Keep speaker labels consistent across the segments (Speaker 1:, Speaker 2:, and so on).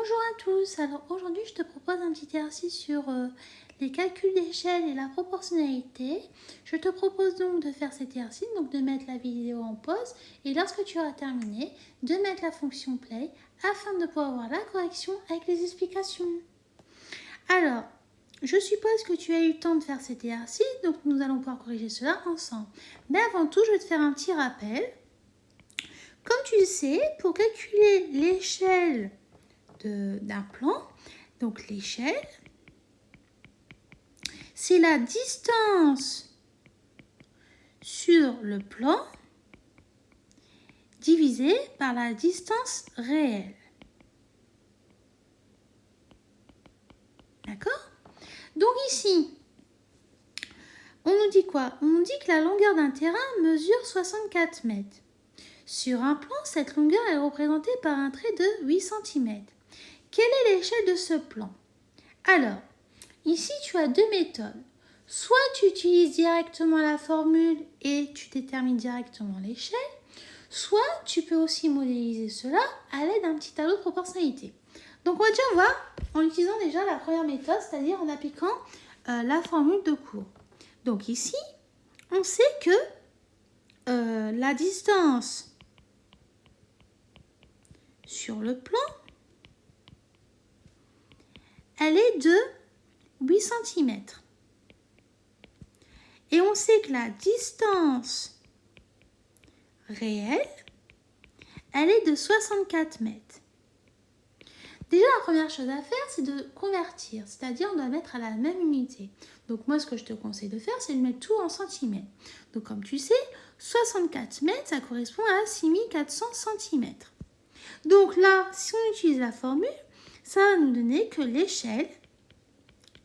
Speaker 1: Bonjour à tous, alors aujourd'hui je te propose un petit exercice sur les calculs d'échelle et la proportionnalité. Je te propose donc de faire cet exercice, donc de mettre la vidéo en pause et lorsque tu auras terminé, de mettre la fonction play afin de pouvoir voir la correction avec les explications. Alors, je suppose que tu as eu le temps de faire cet exercice, donc nous allons pouvoir corriger cela ensemble. Mais avant tout, je vais te faire un petit rappel. Comme tu le sais, pour calculer l'échelle d'un plan, donc l'échelle, c'est la distance sur le plan divisée par la distance réelle. D'accord? Donc ici, on nous dit quoi? On nous dit que la longueur d'un terrain mesure 64 mètres. Sur un plan, cette longueur est représentée par un trait de 8 cm. Quelle est l'échelle de ce plan? Alors, ici, tu as deux méthodes. Soit tu utilises directement la formule et tu détermines directement l'échelle, soit tu peux aussi modéliser cela à l'aide d'un petit tableau de proportionnalité. Donc, on va déjà voir en utilisant déjà la première méthode, c'est-à-dire en appliquant la formule de cours. Donc ici, on sait que la distance sur le plan, elle est de 8 cm. Et on sait que la distance réelle, elle est de 64 mètres. Déjà, la première chose à faire, c'est de convertir, c'est-à-dire on doit mettre à la même unité. Donc moi, ce que je te conseille de faire, c'est de mettre tout en centimètres. Donc comme tu sais, 64 mètres, ça correspond à 6400 cm. Donc là, si on utilise la formule, ça va nous donner que l'échelle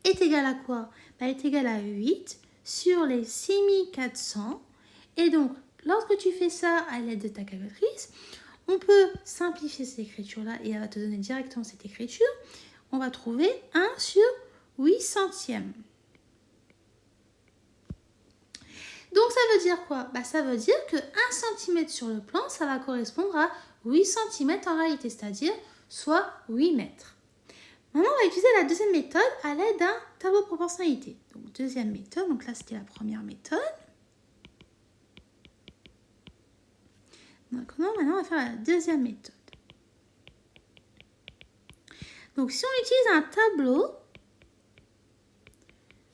Speaker 1: est égale à quoi? Elle est égale à 8 sur les 6400. Et donc, lorsque tu fais ça à l'aide de ta calculatrice, on peut simplifier cette écriture-là et elle va te donner directement cette écriture. On va trouver 1 sur 8 centièmes. Donc, ça veut dire quoi? Ça veut dire que 1 cm sur le plan, ça va correspondre à 8 cm en réalité, c'est-à-dire soit 8 mètres. Maintenant, on va utiliser la deuxième méthode à l'aide d'un tableau de proportionnalité. Donc, deuxième méthode, donc là, c'était la première méthode. Donc, maintenant, on va faire la deuxième méthode. Donc, si on utilise un tableau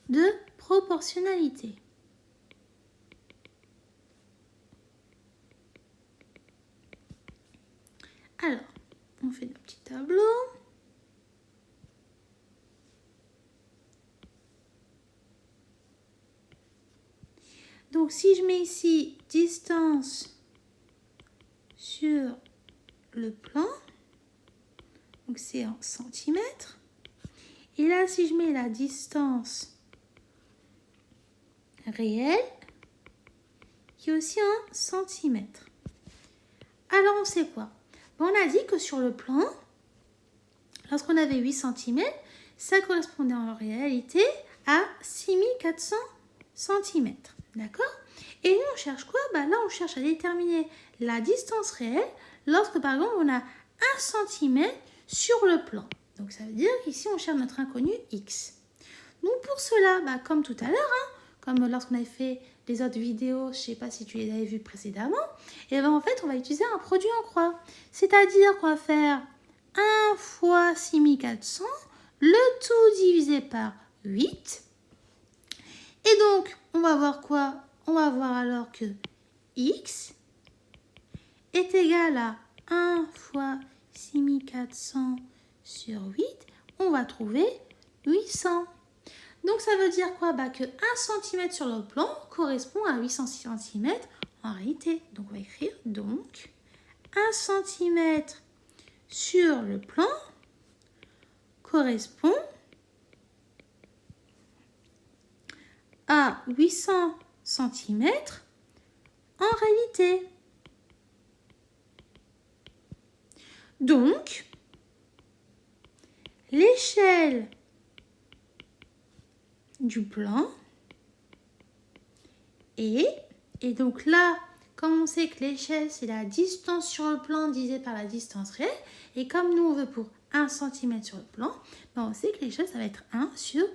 Speaker 1: de proportionnalité, alors, on fait le petit tableau. Donc, si je mets ici distance sur le plan, donc c'est en centimètres. Et là, si je mets la distance réelle, qui est aussi en centimètres. Alors, on sait quoi? On a dit que sur le plan, lorsqu'on avait 8 cm, ça correspondait en réalité à 6400 cm. D'accord? Et nous, on cherche quoi? Là, on cherche à déterminer la distance réelle lorsque, par exemple, on a 1 cm sur le plan. Donc, ça veut dire qu'ici, on cherche notre inconnu x. Donc, pour cela, comme tout à l'heure, comme lorsqu'on avait fait les autres vidéos, je ne sais pas si tu les avais vues précédemment, et en fait, on va utiliser un produit en croix. C'est-à-dire qu'on va faire 1 fois 6400, le tout divisé par 8. Et donc, on va voir quoi? On va voir alors que x est égal à 1 fois 6400 sur 8. On va trouver 800. Donc, ça veut dire quoi? Que 1 cm sur le plan correspond à 800 cm en réalité. Donc, on va écrire donc 1 cm sur le plan correspond à 800 cm en réalité. Donc, l'échelle du plan et donc là, comme on sait que l'échelle, c'est la distance sur le plan divisée par la distance réelle, et comme nous, on veut pour 1 cm sur le plan, ben on sait que l'échelle, ça va être 1 sur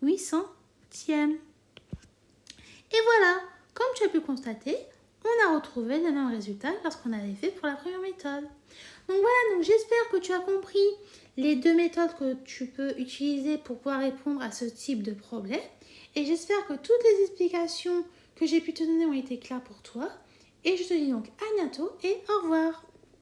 Speaker 1: 8 centièmes. Et voilà, comme tu as pu constater, on a retrouvé le même résultat lorsqu'on avait fait pour la première méthode. Donc voilà, donc j'espère que tu as compris les deux méthodes que tu peux utiliser pour pouvoir répondre à ce type de problème. Et j'espère que toutes les explications que j'ai pu te donner ont été claires pour toi. Et je te dis donc à bientôt et au revoir.